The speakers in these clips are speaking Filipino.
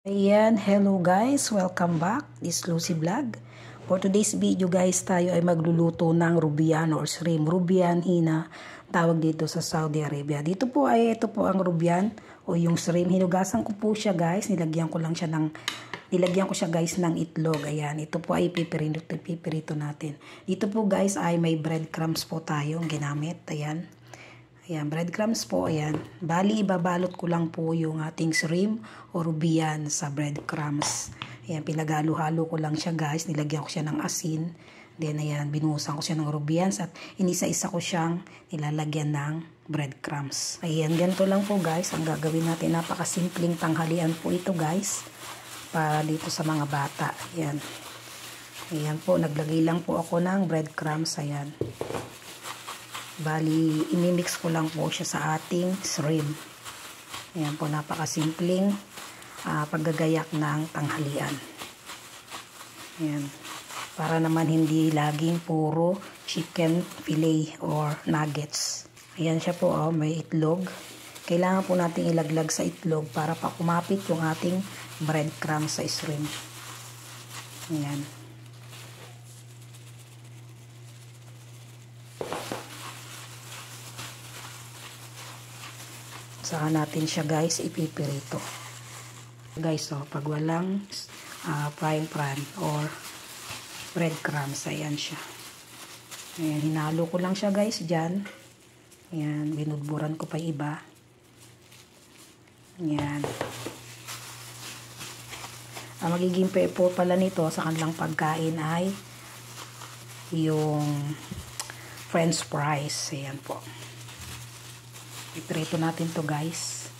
Ayan, hello guys, welcome back. This is Lucy Vlog. For today's video guys, tayo ay magluluto ng rubian or shrimp. Rubian hina, tawag dito sa Saudi Arabia. Ito po ang rubian o yung shrimp. Hinugasan ko po siya guys, nilagyan ko siya guys ng itlog. Ayan, ito po ay pipirito natin. Dito po guys ay may breadcrumbs po tayong ginamit. Ayan. Ayan, breadcrumbs po, ayan. Bali, ibabalot ko lang po yung ating shrimp o rubian sa breadcrumbs. Ayan, pinagalo-halo ko lang siya guys. Nilagyan ko siya ng asin. Then, ayan, binuhusan ko siya ng rubians at inisa-isa ko siyang nilalagyan ng breadcrumbs. Ayan, ganito lang po guys. Ang gagawin natin, napakasimpleng tanghalian po ito guys. Para dito sa mga bata. Ayan. Ayan po, naglagay lang po ako ng breadcrumbs. Ayan. Bali, imimix ko lang po siya sa ating shrimp. Ayan po, napakasimpleng paggagayak ng tanghalian. Ayan. Para naman hindi laging puro chicken fillet or nuggets. Ayan siya po, may itlog. Kailangan po natin ilaglag sa itlog para pa kumapit yung ating breadcrumbs sa shrimp. Ayan. Saka natin siya guys ipipirito. Guys, pag walang frying pan or breadcrumbs, ayan siya. Ayan, hinalo ko lang siya guys dyan. Ayan, binudburan ko pa iba. Ayan. Ang magiging pepo pala nito sa kanilang pagkain ay yung French fries. Ayan po. Iprito natin to guys.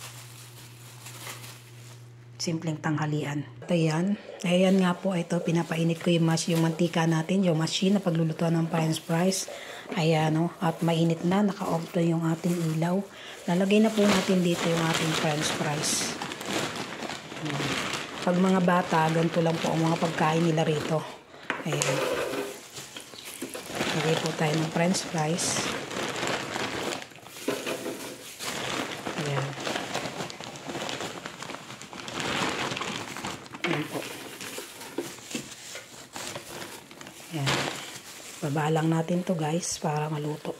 Simpleng tanghalian. Ayan. Ayan nga po ito. Pinapainit ko yung mantika natin. Yung machine na paglulutuan ng French fries. Ayan at mainit na. Naka-off na yung ating ilaw. Lalagay na po natin dito yung ating French fries. Ayan. Pag mga bata, ganito lang po ang mga pagkain nila rito. Ayan. Lagay po tayo ng French fries. Ayan. Ayan po. Ayan. Babalang natin to guys para maluto.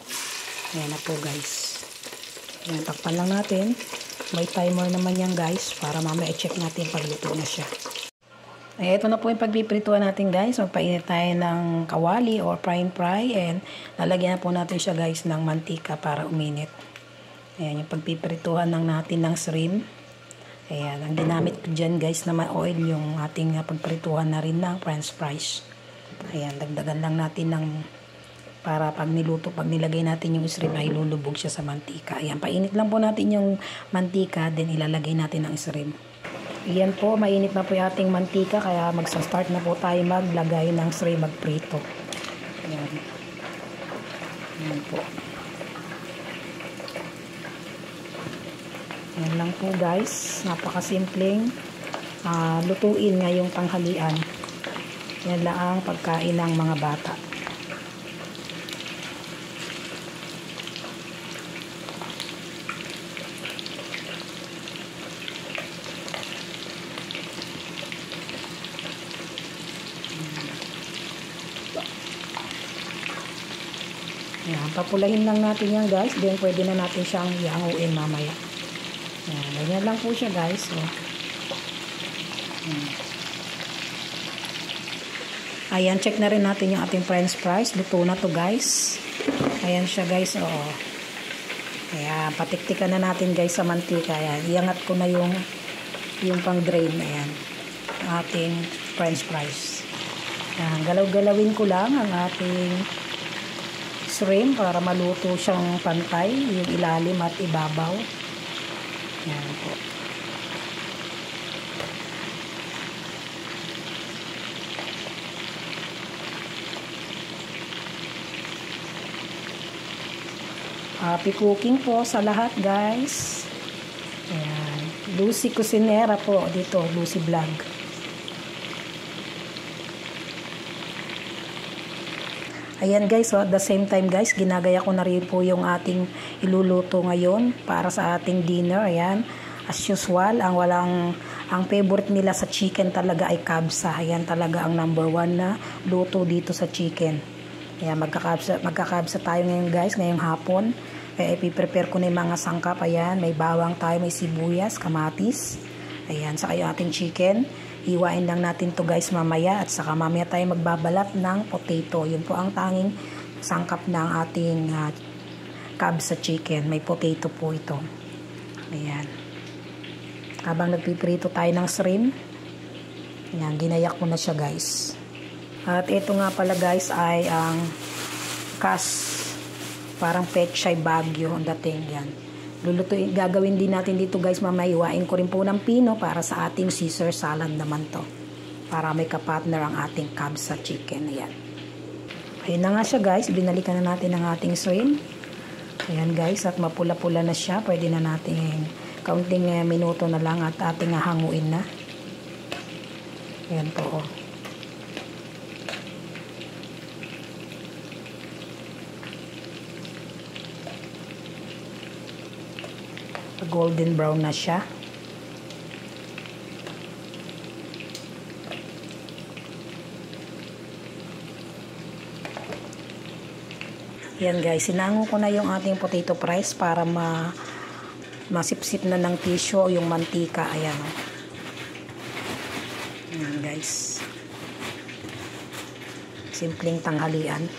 Ayan na po guys. Ayan, takpan lang natin. May timer naman yan guys para mamaya i-check natin pag luto na siya. Ayan, ito na po yung pagpiprituan natin guys. Magpainit tayo ng kawali or frying fry and lalagyan na po natin siya guys ng mantika para uminit. Ayan, yung pagpiprituhan ng natin ng shrimp. Ayan, ang ginamit ko dyan guys na oil yung ating pagprituhan na rin ng French fries. Ayan, dagdagan lang natin ng para pag niluto, pag nilagay natin yung shrimp ay lulubog siya sa mantika. Ayan, painit lang po natin yung mantika, then ilalagay natin ang shrimp. Ayan po, mainit na po yung ating mantika, kaya magsa-start na po tayo maglagay ng shrimp, magprito. Ayan. Ayan po. Ayan lang po guys, napakasimpleng lutuin ngayong tanghalian. Yan lang ang pagkain ng mga bata. Ayan, papulahin lang natin yan guys, then pwede na natin siyang ihanguin mamaya. Ayan, ganyan lang po siya guys. Ayan, check na rin natin yung ating French fries. Luto na to guys. Ayan siya guys. Ayan, patiktikan na natin guys sa mantika. Ayan, iangat ko na yung pang drain. Ayan, ating French fries. Ayan, galaw-galawin ko lang ang ating shrimp para maluto siyang pantay. Yung ilalim at ibabaw. Ayan po. Happy cooking po sa lahat guys. Ayan. Lucy Cusinera po dito. Lucy Vlog. Ayan guys, at the same time guys, ginagaya ko na rin po yung ating iluluto ngayon para sa ating dinner. Ayan. As usual, ang walang ang favorite nila sa chicken talaga ay kabsa. Ayan talaga ang number 1 na luto dito sa chicken. Ayan, magkakabsa tayo ngayon guys, ngayong hapon. Kaya ipiprepare ko na yung mga sangkap. Ayan, may bawang tayo, may sibuyas, kamatis. Ayan, saka yung ating chicken. Iwain lang natin to guys mamaya. At saka mamaya tayo magbabalat ng potato. Yun po ang tanging sangkap ng ating kabsa chicken. May potato po ito. Ayan. Habang nagpiprito tayo ng shrimp, yan, ginayak ko na siya guys. At ito nga pala guys ay ang parang pechay bagyo ang dating yan. Gagawin din natin dito guys mamaya. Iwain ko rin po ng pino para sa ating Caesar salad naman to. Para may kapartner ang ating kabsa chicken. Ayan. Ayun na nga siya guys. Binalikan na natin ang ating shrimp. Ayan guys. At mapula-pula na siya. Pwede na natin kaunting minuto na lang at ating hanguin na. Ayan po. Golden brown na siya. Ayan guys, sinango ko na yung ating potato fries para masipsip na ng tissue yung mantika. Ayan. Ayan guys. Simpleng tanghalian.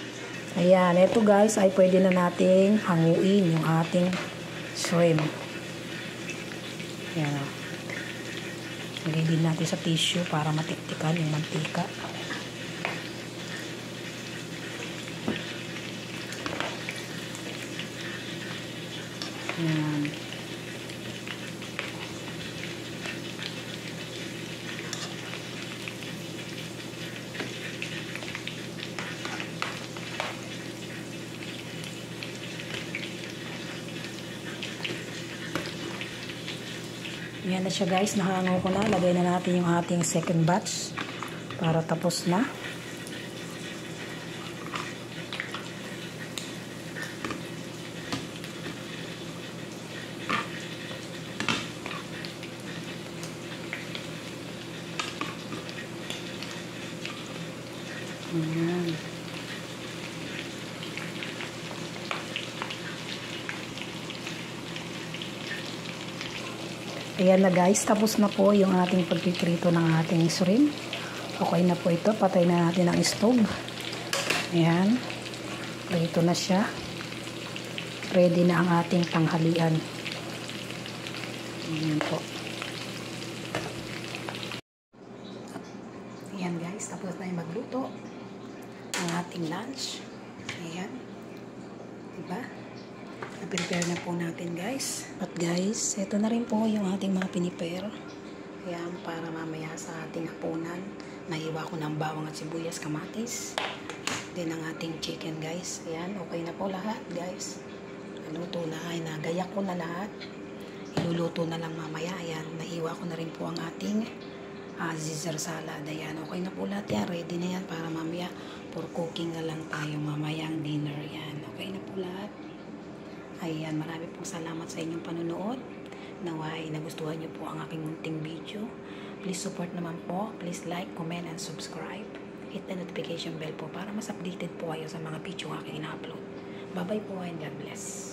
Ayan, ito guys ay pwede na nating hanguin yung ating shrimp. Ayan. Lagay din natin sa tissue para matiktikan yung mantika. Ayan. Ayan na siya guys, nahango ko na. Lagay na natin yung ating second batch para tapos na. Ayan. Ayan na guys, tapos na po yung ating pagpiprito ng ating shrimp. Okay na po ito, patay na natin ang stove. Ayan, prito na siya. Ready na ang ating tanghalian. Ayan po. Ayan guys, tapos na yung magluto ang ating lunch. Ayan. Diba? Na-prepare na po natin guys. At guys, ito na rin po yung ating mga pinipare. Ayan, para mamaya sa ating hapunan. Nahiwa ko ng bawang at sibuyas, kamatis. Then ang ating chicken guys. Ayan, okay na po lahat guys. Naluto na, ay nagayak ko na lahat. Iluluto na lang mamaya. Ayan, nahiwa ko na rin po ang ating Caesar salad. Ayan, okay na po lahat yan. Ready na yan para mamaya for cooking na lang tayo mamayang dinner. Ayan, okay na po lahat. Ayan, marami pong salamat sa inyong panonood. Naway, nagustuhan nyo po ang aking munting video. Please support naman po. Please like, comment, and subscribe. Hit the notification bell po para mas updated po kayo sa mga video aking ina-upload. Bye-bye po and God bless.